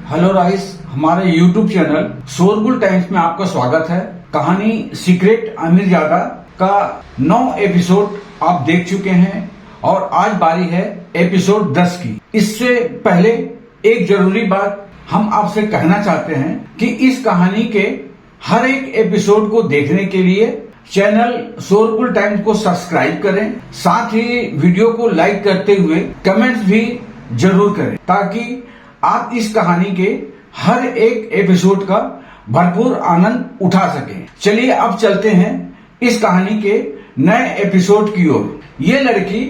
Hello rice, हमारे YouTube channel शोरगुल times में आपका स्वागत है। कहानी सीक्रेट अमीरजादा का 9 एपिसोड आप देख चुके हैं और आज बारी है एपिसोड 10 की। इससे पहले एक जरूरी बात हम आपसे कहना चाहते हैं कि इस कहानी के हर एक एपिसोड को देखने के लिए चैनल शोरगुल टाइम्स को सब्सक्राइब करें, साथ ही वीडियो को लाइक करते हुए कमेंट्स भी जरूर करें ताकि आप इस कहानी के हर एक एपिसोड का भरपूर आनंद उठा सकें। चलिए अब चलते हैं इस कहानी के नए एपिसोड की ओर। ये लड़की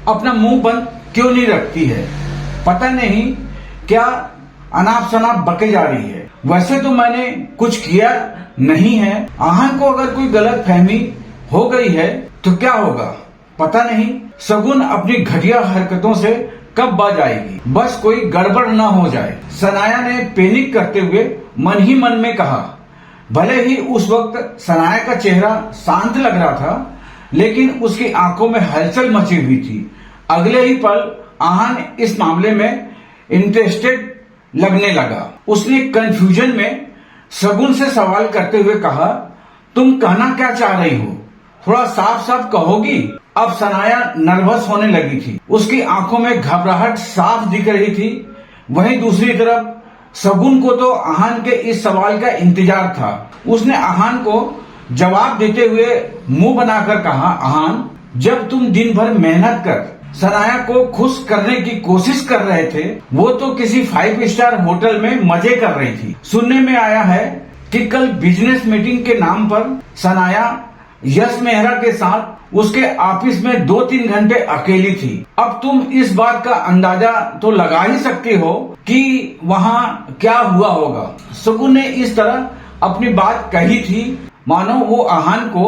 अपना मुंह बंद क्यों नहीं रखती है, पता नहीं क्या अनाप शनाप बके जा रही है। वैसे तो मैंने कुछ किया नहीं है। आहन को अगर कोई गलत फहमी हो गई है तो क्या होगा पता नहीं। शगुन अपनी घटिया हरकतों से कब बाज आएगी, बस कोई गड़बड़ न हो जाए। सनाया ने पैनिक करते हुए मन ही मन में कहा। भले ही उस वक्त सनाया का चेहरा शांत लग रहा था, लेकिन उसकी आंखों में हलचल मची हुई थी। अगले ही पल आहन इस मामले में इंटरेस्टेड लगने लगा। उसने कंफ्यूजन में शगुन से सवाल करते हुए कहा, तुम कहना क्या चाह रही हो, थोड़ा साफ साफ कहोगी। अब सनाया नर्वस होने लगी थी, उसकी आंखों में घबराहट साफ दिख रही थी। वहीं दूसरी तरफ शगुन को तो आहन के इस सवाल का इंतजार था। उसने आहन को जवाब देते हुए मुंह बनाकर कहा, आहन, जब तुम दिन भर मेहनत कर सनाया को खुश करने की कोशिश कर रहे थे, वो तो किसी 5 स्टार होटल में मजे कर रही थी। सुनने में आया है कि कल बिजनेस मीटिंग के नाम पर सनाया यश मेहरा के साथ उसके ऑफिस में 2-3 घंटे अकेली थी। अब तुम इस बात का अंदाजा तो लगा ही सकती हो कि वहाँ क्या हुआ होगा। शगुन ने इस तरह अपनी बात कही थी मानो वो आहन को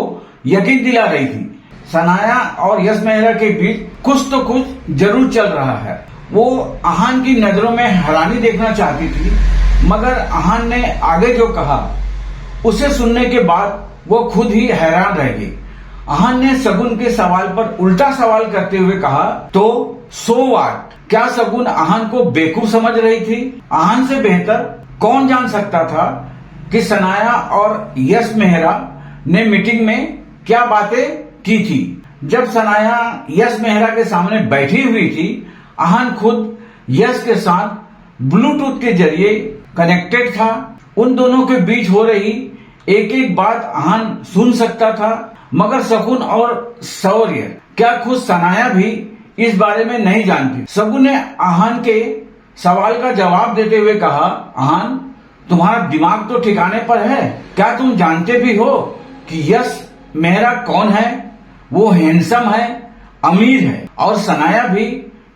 यकीन दिला रही थी। सनाया और यश मेहरा के बीच कुछ तो कुछ जरूर चल रहा है। वो आहन की नजरों में हैरानी देखना चाहती थी, मगर आहन ने आगे जो कहा उसे सुनने के बाद वो खुद ही हैरान रह गई। आहन ने शगुन के सवाल पर उल्टा सवाल करते हुए कहा, तो सो व्हाट? क्या शगुन आहन को बेवकूफ समझ रही थी? आहन से बेहतर कौन जान सकता था कि सनाया और यश मेहरा ने मीटिंग में क्या बातें की थी। जब सनाया यश मेहरा के सामने बैठी हुई थी, आहन खुद यश के साथ ब्लूटूथ के जरिए कनेक्टेड था। उन दोनों के बीच हो रही एक एक बात आहन सुन सकता था, मगर शगुन और शौर्य क्या खुद सनाया भी इस बारे में नहीं जानती। शगुन ने आहन के सवाल का जवाब देते हुए कहा, आहन, तुम्हारा दिमाग तो ठिकाने पर है? क्या तुम जानते भी हो कि यश मेहरा कौन है? वो हैंडसम है, अमीर है और सनाया भी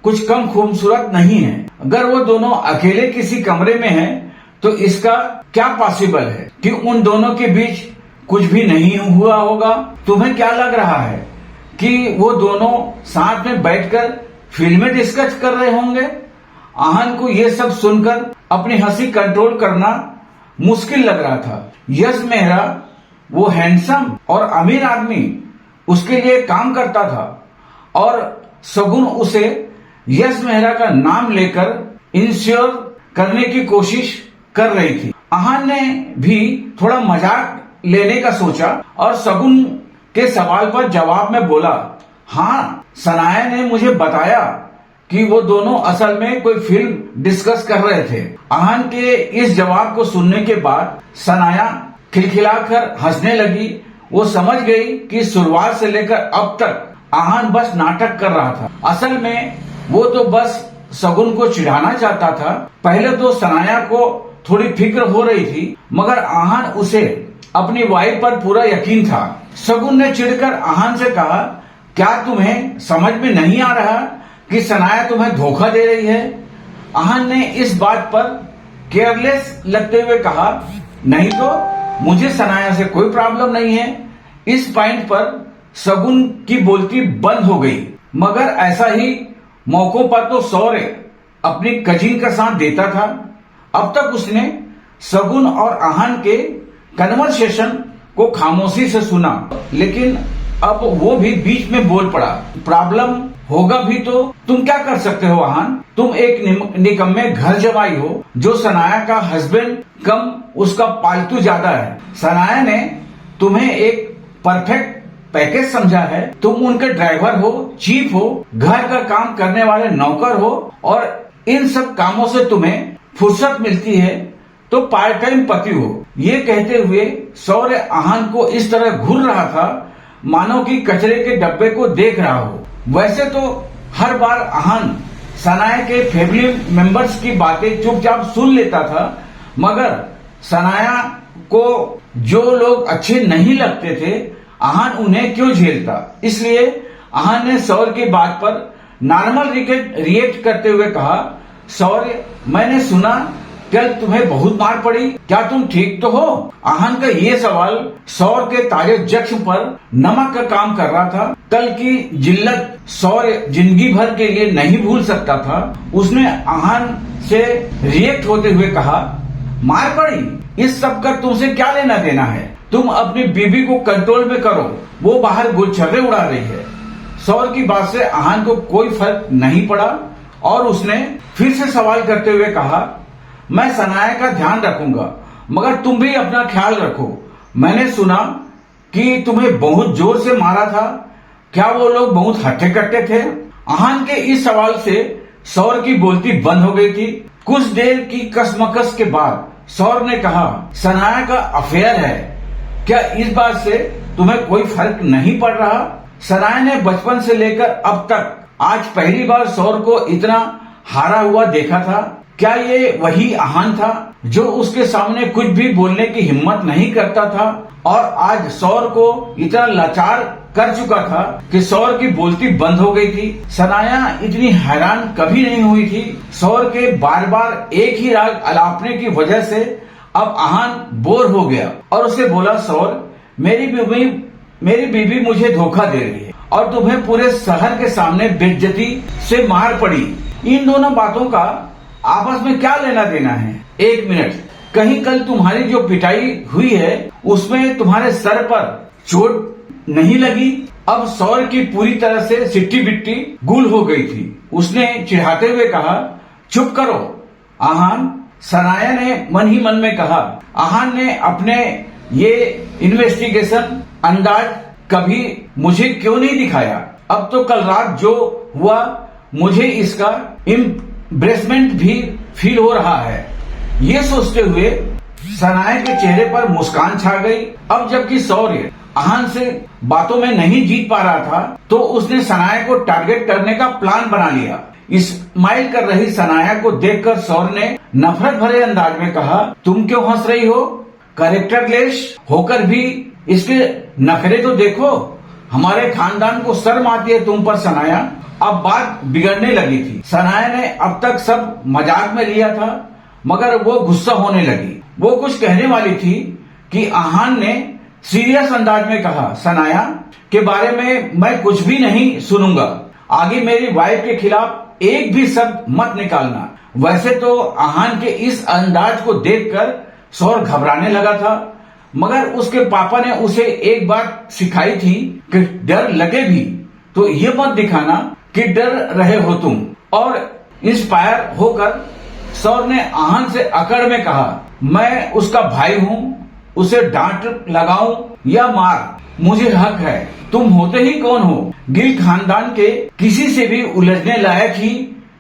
कुछ कम खूबसूरत नहीं है। अगर वो दोनों अकेले किसी कमरे में हैं, तो इसका क्या पॉसिबल है कि उन दोनों के बीच कुछ भी नहीं हुआ होगा? तुम्हें क्या लग रहा है कि वो दोनों साथ में बैठकर फिल्में डिस्कस कर रहे होंगे? आहन को ये सब सुनकर अपनी हंसी कंट्रोल करना मुश्किल लग रहा था। यश मेहरा, वो हैंडसम और अमीर आदमी, उसके लिए काम करता था और शगुन उसे यश मेहरा का नाम लेकर इंश्योर करने की कोशिश कर रही थी। आहन ने भी थोड़ा मजाक लेने का सोचा और शगुन के सवाल पर जवाब में बोला, हाँ, सनाया ने मुझे बताया कि वो दोनों असल में कोई फिल्म डिस्कस कर रहे थे। आहन के इस जवाब को सुनने के बाद सनाया खिलखिलाकर हंसने लगी। वो समझ गई कि शुरुआत से लेकर अब तक आहन बस नाटक कर रहा था। असल में वो तो बस शगुन को चिढ़ाना चाहता था। पहले तो सनाया को थोड़ी फिक्र हो रही थी, मगर आहन उसे अपनी वाइफ पर पूरा यकीन था। शगुन ने चिढ़कर आहन से कहा, क्या तुम्हें समझ में नहीं आ रहा कि सनाया तुम्हें धोखा दे रही है? आहन ने इस बात पर केयरलेस लगते हुए कहा, नहीं तो मुझे सनाया से कोई प्रॉब्लम नहीं है। इस पॉइंट पर शगुन की बोलती बंद हो गई, मगर ऐसा ही मौकों पर तो शौर्य अपनी कजिन का साथ देता था। अब तक उसने शगुन और आहन के कन्वर्सेशन को खामोशी से सुना, लेकिन अब वो भी बीच में बोल पड़ा। प्रॉब्लम होगा भी तो तुम क्या कर सकते हो आहान? तुम एक निकम्मे घर जमाई हो जो सनाया का हस्बैंड कम उसका पालतू ज्यादा है। सनाया ने तुम्हें एक परफेक्ट पैकेज समझा है। तुम उनके ड्राइवर हो, चीफ हो, घर का काम करने वाले नौकर हो और इन सब कामों से तुम्हें फुर्सत मिलती है तो पार्ट टाइम पति हो। ये कहते हुए सौर्य आहान को इस तरह घूर रहा था मानो कि कचरे के डब्बे को देख रहा हो। वैसे तो हर बार आहान सनाया के फैमिली मेंबर्स की बातें चुपचाप सुन लेता था, मगर सनाया को जो लोग अच्छे नहीं लगते थे आहान उन्हें क्यों झेलता। इसलिए आहान ने सौर्य की बात पर नॉर्मल रिएक्ट करते हुए कहा, सौर्य मैंने सुना कल तुम्हें बहुत मार पड़ी, क्या तुम ठीक तो हो? आहान का ये सवाल सौर्य के ताजे जख्म पर नमक का काम कर रहा था। कल की जिल्लत सौर्य जिंदगी भर के लिए नहीं भूल सकता था। उसने आहान से रिएक्ट होते हुए कहा, मार पड़ी, इस सब का तुमसे क्या लेना देना है? तुम अपनी बीबी को कंट्रोल में करो, वो बाहर गुलछर्रे उड़ा रही है। सौर्य की बात से आहान को कोई फर्क नहीं पड़ा और उसने फिर से सवाल करते हुए कहा, मैं सनाया का ध्यान रखूंगा, मगर तुम भी अपना ख्याल रखो। मैंने सुना कि तुम्हें बहुत जोर से मारा था, क्या वो लोग बहुत हट्टे कट्टे थे? आहान के इस सवाल से सौर्य की बोलती बंद हो गई थी। कुछ देर की कसमकस के बाद सौर्य ने कहा, सनाया का अफेयर है, क्या इस बात से तुम्हें कोई फर्क नहीं पड़ रहा? सनाया ने बचपन से लेकर अब तक आज पहली बार सौर्य को इतना हारा हुआ देखा था। क्या ये वही आहान था जो उसके सामने कुछ भी बोलने की हिम्मत नहीं करता था और आज सौर्य को इतना लाचार कर चुका था कि सौर्य की बोलती बंद हो गई थी? सनाया इतनी हैरान कभी नहीं हुई थी। सौर्य के बार बार एक ही राग अलापने की वजह से अब आहान बोर हो गया और उसे बोला, सौर्य मेरी बीबी मुझे धोखा दे रही है और तुम्हें पूरे शहर के सामने बेइज्जती से मार पड़ी। इन दोनों बातों का आपस में क्या लेना देना है? एक मिनट, कहीं कल तुम्हारी जो पिटाई हुई है उसमें तुम्हारे सर पर चोट नहीं लगी? अब सौर्य की पूरी तरह से सिट्टी बिट्टी गुल हो गई थी। उसने चिढ़ाते हुए कहा, चुप करो आहान। सनाया ने मन ही मन में कहा। आहान ने अपने ये इन्वेस्टिगेशन अंदाज कभी मुझे क्यों नहीं दिखाया? अब तो कल रात जो हुआ मुझे इसका एम्ब्रेसमेंट भी फील हो रहा है। ये सोचते हुए सनाया के चेहरे पर मुस्कान छा गई। अब जबकि सौर्य आहान से बातों में नहीं जीत पा रहा था तो उसने सनाया को टारगेट करने का प्लान बना लिया। स्माइल कर रही सनाया को देखकर सौर्य ने नफरत भरे अंदाज में कहा, तुम क्यों हंस रही हो? कैरेक्टरलेस होकर भी इसके नखरे तो देखो। हमारे खानदान को शर्म आती है तुम पर सनाया। अब बात बिगड़ने लगी थी। सनाया ने अब तक सब मजाक में लिया था, मगर वो गुस्सा होने लगी। वो कुछ कहने वाली थी कि आहान ने सीरियस अंदाज में कहा, सनाया के बारे में मैं कुछ भी नहीं सुनूंगा। आगे मेरी वाइफ के खिलाफ एक भी शब्द मत निकालना। वैसे तो आहान के इस अंदाज को देखकर सौर्य घबराने लगा था, मगर उसके पापा ने उसे एक बात सिखाई थी कि डर लगे भी तो ये मत दिखाना कि डर रहे हो तुम। और इंस्पायर होकर सौर्य ने आहान से अकड़ में कहा, मैं उसका भाई हूँ, उसे डांट लगाऊं या मार मुझे हक है। तुम होते ही कौन हो? गिल खानदान के किसी से भी उलझने लायक ही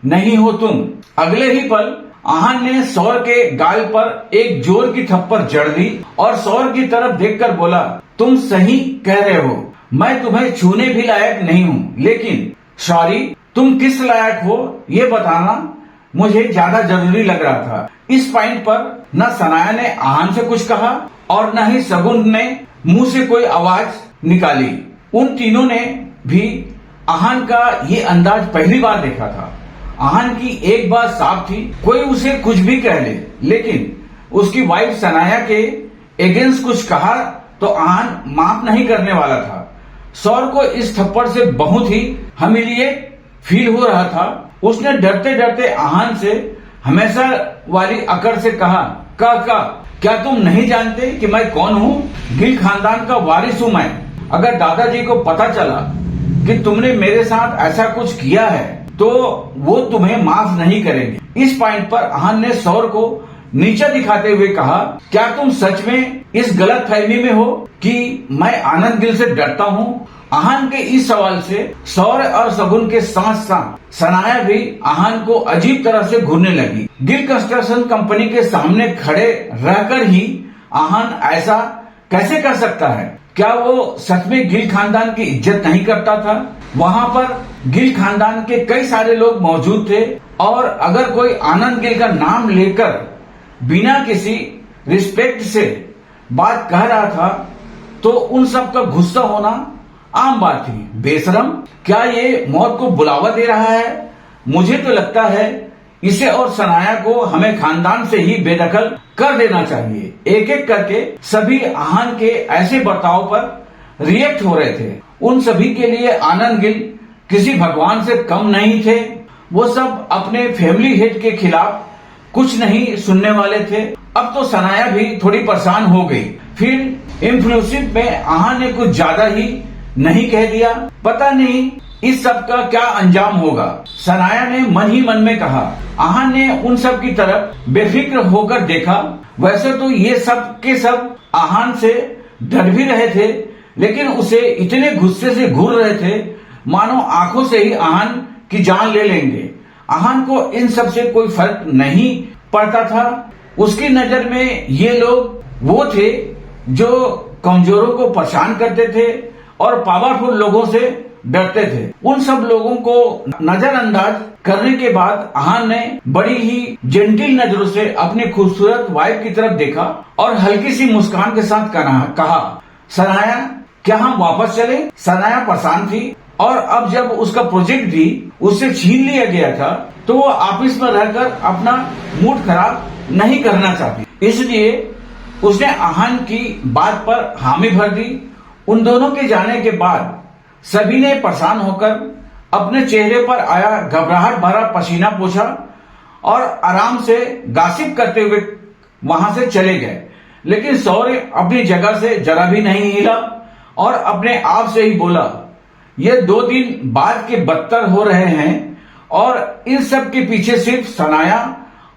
नहीं हो तुम। अगले ही पल आहान ने सौर्य के गाल पर एक जोर की थप्पड़ जड़ दी और सौर्य की तरफ देखकर बोला, तुम सही कह रहे हो, मैं तुम्हें छूने भी लायक नहीं हूँ, लेकिन सॉरी, तुम किस लायक हो ये बताना मुझे ज्यादा जरूरी लग रहा था। इस पॉइंट पर न सनाया ने आहान से कुछ कहा और न ही सगुन ने मुंह से कोई आवाज निकाली। उन तीनों ने भी आहान का ये अंदाज पहली बार देखा था। आहान की एक बात साफ थी, कोई उसे कुछ भी कह ले, लेकिन उसकी वाइफ सनाया के अगेंस्ट कुछ कहा तो आहान माफ नहीं करने वाला था। सौर्य को इस थप्पड़ से बहुत ही ह्यूमिलिएट फील हो रहा था। उसने डरते डरते आहान से हमेशा वाली अकड़ से कहा, क्या तुम नहीं जानते कि मैं कौन हूँ? गिल खानदान का वारिस हूँ मैं। अगर दादाजी को पता चला कि तुमने मेरे साथ ऐसा कुछ किया है तो वो तुम्हें माफ नहीं करेंगे। इस पॉइंट पर आहान ने सौर को नीचा दिखाते हुए कहा, क्या तुम सच में इस गलत फहमी में हो कि मैं आनंद गिल से डरता हूँ? आहान के इस सवाल से सौर और शगुन के साथ साथ सनाया भी आहान को अजीब तरह से घूरने लगी। गिल कंस्ट्रक्शन कंपनी के सामने खड़े रहकर ही आहान ऐसा कैसे कर सकता है? क्या वो सच में गिल खानदान की इज्जत नहीं करता था? वहाँ पर गिल खानदान के कई सारे लोग मौजूद थे और अगर कोई आनंद गिल का नाम लेकर बिना किसी रिस्पेक्ट से बात कह रहा था तो उन सब का गुस्सा होना आम बात थी। बेशरम, क्या ये मौत को बुलावा दे रहा है? मुझे तो लगता है इसे और सनाया को हमें खानदान से ही बेदखल कर देना चाहिए। एक एक करके सभी आहान के ऐसे बर्ताव पर रिएक्ट हो रहे थे। उन सभी के लिए आनंद गिल किसी भगवान से कम नहीं थे। वो सब अपने फैमिली हेड के खिलाफ कुछ नहीं सुनने वाले थे। अब तो सनाया भी थोड़ी परेशान हो गई। फिर इम्प्लूसिव में आहान ने कुछ ज्यादा ही नहीं कह दिया। पता नहीं इस सब का क्या अंजाम होगा, सनाया ने मन ही मन में कहा। आहान ने उन सब की तरफ बेफिक्र होकर देखा। वैसे तो ये सब के सब आहान से डर भी रहे थे, लेकिन उसे इतने गुस्से से घूर रहे थे मानो आंखों से ही आहान की जान ले लेंगे। आहान को इन सब से कोई फर्क नहीं पड़ता था। उसकी नजर में ये लोग वो थे जो कमजोरों को परेशान करते थे और पावरफुल लोगों से डरते थे। उन सब लोगों को नजरअंदाज करने के बाद आहान ने बड़ी ही जेंटिल नजरों से अपनी खूबसूरत वाइफ की तरफ देखा और हल्की सी मुस्कान के साथ कहा, सनाया क्या हम वापस चले? सनाया परेशान थी और अब जब उसका प्रोजेक्ट भी उससे छीन लिया गया था तो वो ऑफिस में रहकर अपना मूड खराब नहीं करना चाहती। इसलिए उसने आहान की बात पर हामी भर दी। उन दोनों के जाने के बाद सभी ने परेशान होकर अपने चेहरे पर आया घबराहट भरा पसीना पोंछा और आराम से गासिप करते हुए वहां से चले गए। लेकिन सौर्य अपनी जगह से जरा भी नहीं हिला और अपने आप से ही बोला, ये 2 दिन बाद के बदतर हो रहे हैं और इन सब के पीछे सिर्फ सनाया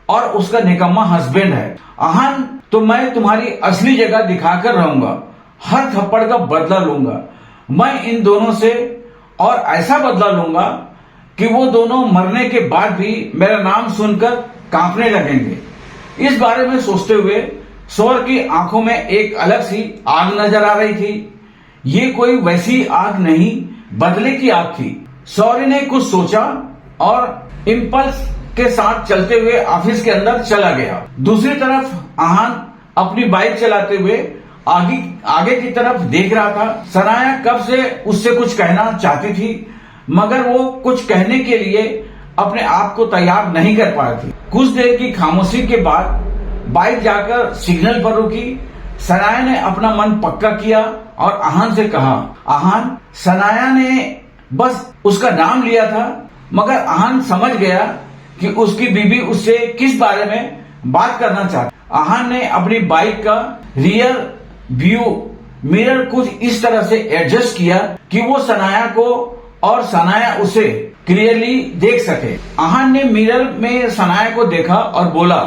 और उसका निकम्मा हस्बैंड है। आहान, तो मैं तुम्हारी असली जगह दिखाकर रहूंगा। हर थप्पड़ का बदला लूंगा। मैं इन दोनों से और ऐसा बदला लूंगा कि वो दोनों मरने के बाद भी मेरा नाम सुनकर कांपने लगेंगे। इस बारे में सोचते हुए सौर की आंखों में एक अलग सी आग नजर आ रही थी। ये कोई वैसी आग नहीं, बदले की आग थी। सौर्य ने कुछ सोचा और इम्पल्स के साथ चलते हुए ऑफिस के अंदर चला गया। दूसरी तरफ आहान अपनी बाइक चलाते हुए आगे की तरफ देख रहा था। सनाया कब से उससे कुछ कहना चाहती थी मगर वो कुछ कहने के लिए अपने आप को तैयार नहीं कर पा रही थी। कुछ देर की खामोशी के बाद बाइक जाकर सिग्नल पर रुकी। सनाया ने अपना मन पक्का किया और आहान से कहा, आहान। सनाया ने बस उसका नाम लिया था मगर आहान समझ गया कि उसकी बीबी उससे किस बारे में बात करना चाहती। आहान ने अपनी बाइक का रियर व्यू मिरर कुछ इस तरह से एडजस्ट किया कि वो सनाया को और सनाया उसे क्लियरली देख सके। आहान ने मिरर में सनाया को देखा और बोला,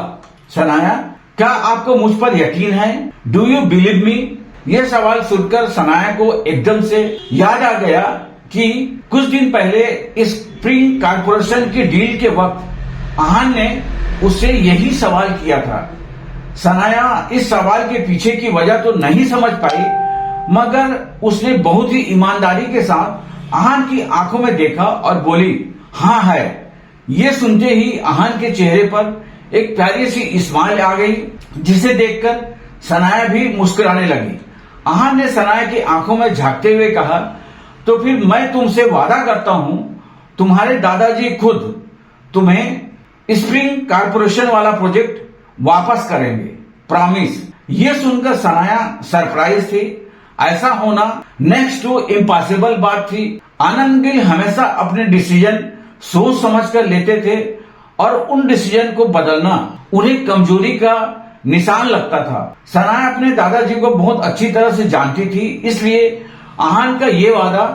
सनाया, क्या आपको मुझ पर यकीन है? Do you believe me? यह सवाल सुनकर सनाया को एकदम से याद आ गया कि कुछ दिन पहले इस स्प्रिंग कारपोरेशन की डील के वक्त आहान ने उससे यही सवाल किया था। सनाया इस सवाल के पीछे की वजह तो नहीं समझ पाई मगर उसने बहुत ही ईमानदारी के साथ आहान की आंखों में देखा और बोली, हाँ है। ये सुनते ही आहान के चेहरे पर एक प्यारी सी स्माइल आ गई जिसे देखकर सनाया भी मुस्कुराने लगी। आहान ने सनाया की आंखों में झांकते हुए कहा, तो फिर मैं तुमसे वादा करता हूं तुम्हारे दादाजी खुद तुम्हें स्प्रिंग कारपोरेशन वाला प्रोजेक्ट वापस करेंगे, प्रॉमिस। ये सुनकर सनाया सरप्राइज थी। ऐसा होना नेक्स्ट टू इम्पॉसिबल बात थी। आनंद गिल हमेशा अपने डिसीजन सोच समझकर लेते थे और उन डिसीजन को बदलना उन्हें कमजोरी का निशान लगता था। सनाया अपने दादाजी को बहुत अच्छी तरह से जानती थी, इसलिए आहान का ये वादा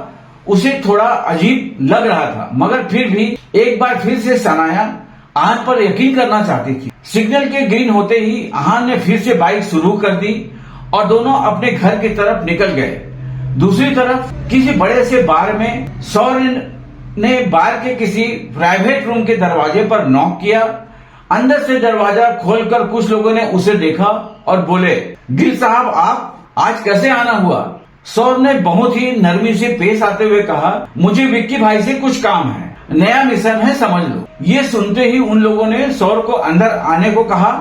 उसे थोड़ा अजीब लग रहा था, मगर फिर भी एक बार फिर से सनाया आहान पर यकीन करना चाहती थी। सिग्नल के ग्रीन होते ही आहान ने फिर से बाइक शुरू कर दी और दोनों अपने घर की तरफ निकल गए। दूसरी तरफ किसी बड़े से बार में सौर्य ने बार के किसी प्राइवेट रूम के दरवाजे पर नॉक किया। अंदर से दरवाजा खोलकर कुछ लोगों ने उसे देखा और बोले, गिल साहब आप आज कैसे आना हुआ? सौर ने बहुत ही नरमी से पेश आते हुए कहा, मुझे विक्की भाई से कुछ काम है, नया मिशन है, समझ लो। ये सुनते ही उन लोगों ने सौर को अंदर आने को कहा।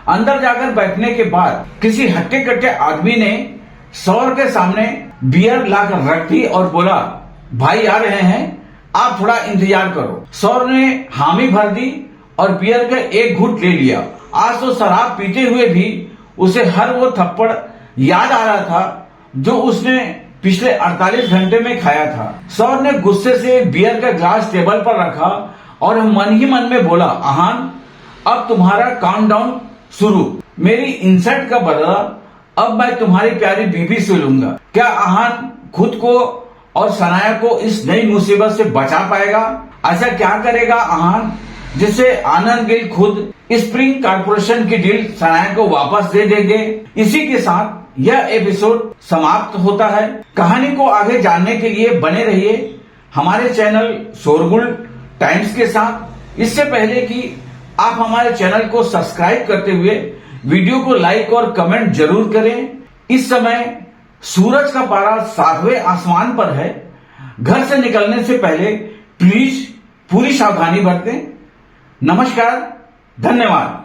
अंदर जाकर बैठने के बाद किसी हट्टे कट्टे आदमी ने सौर के सामने बियर लाकर रख दी और बोला, भाई आ रहे हैं, आप थोड़ा इंतजार करो। सौर ने हामी भर दी और बियर का एक घूंट ले लिया। आज तो शराब पीते हुए भी उसे हर वो थप्पड़ याद आ रहा था जो उसने पिछले 48 घंटे में खाया था। सौर ने गुस्से से बियर का ग्लास टेबल पर रखा और मन ही मन में बोला, आहान अब तुम्हारा काउंटडाउन शुरू। मेरी इंसल्ट का बदला अब मैं तुम्हारी प्यारी बीबी से लूंगा। क्या आहान खुद को और सनाया को इस नई मुसीबत से बचा पाएगा? ऐसा क्या करेगा आहान जिससे आनंद गिल खुद स्प्रिंग कॉर्पोरेशन की डील सनाया को वापस दे देंगे? इसी के साथ यह एपिसोड समाप्त होता है। कहानी को आगे जानने के लिए बने रहिए हमारे चैनल शोरगुल टाइम्स के साथ। इससे पहले कि आप हमारे चैनल को सब्सक्राइब करते हुए वीडियो को लाइक और कमेंट जरूर करें। इस समय सूरज का पारा 7वें आसमान पर है। घर से निकलने से पहले प्लीज पूरी सावधानी बरतें। नमस्कार, धन्यवाद।